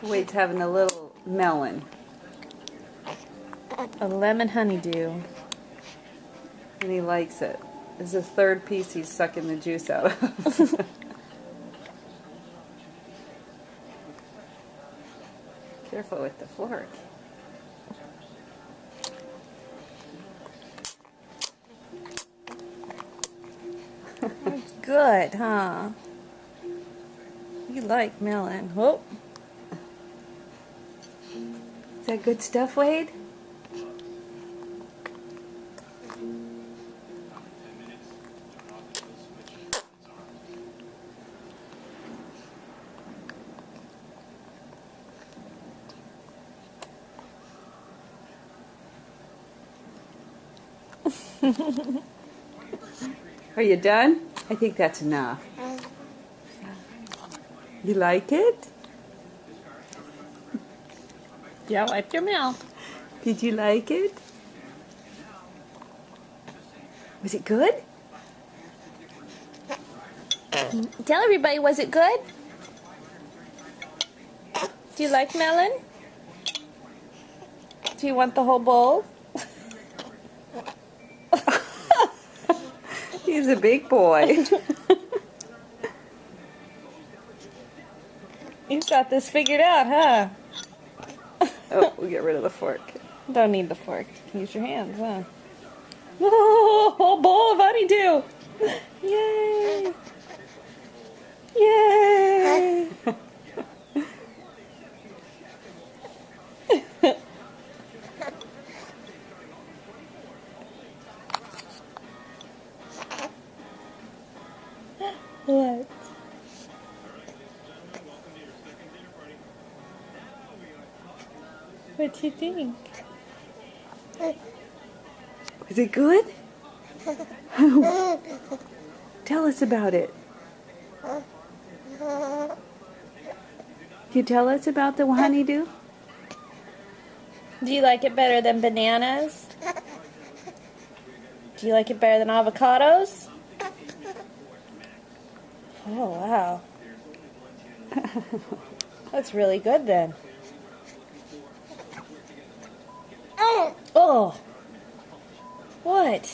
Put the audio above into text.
Wade's having a little melon. A lemon honeydew. And he likes it. This is the third piece he's sucking the juice out of. Careful with the fork. That's good, huh? You like melon. Oh. Is that good stuff, Wade? Are you done? I think that's enough. You like it? Yeah, wipe your mouth. Did you like it? Was it good? Tell everybody, was it good? Do you like melon? Do you want the whole bowl? He's a big boy. You've got this figured out, huh? Oh, we'll get rid of the fork. Don't need the fork. Use your hands, huh? Oh, whole bowl of honeydew! Yay! Yay! What? What do you think? Is it good? Tell us about it. Can you tell us about the honeydew? Do you like it better than bananas? Do you like it better than avocados? Oh, wow. That's really good then. Oh! What?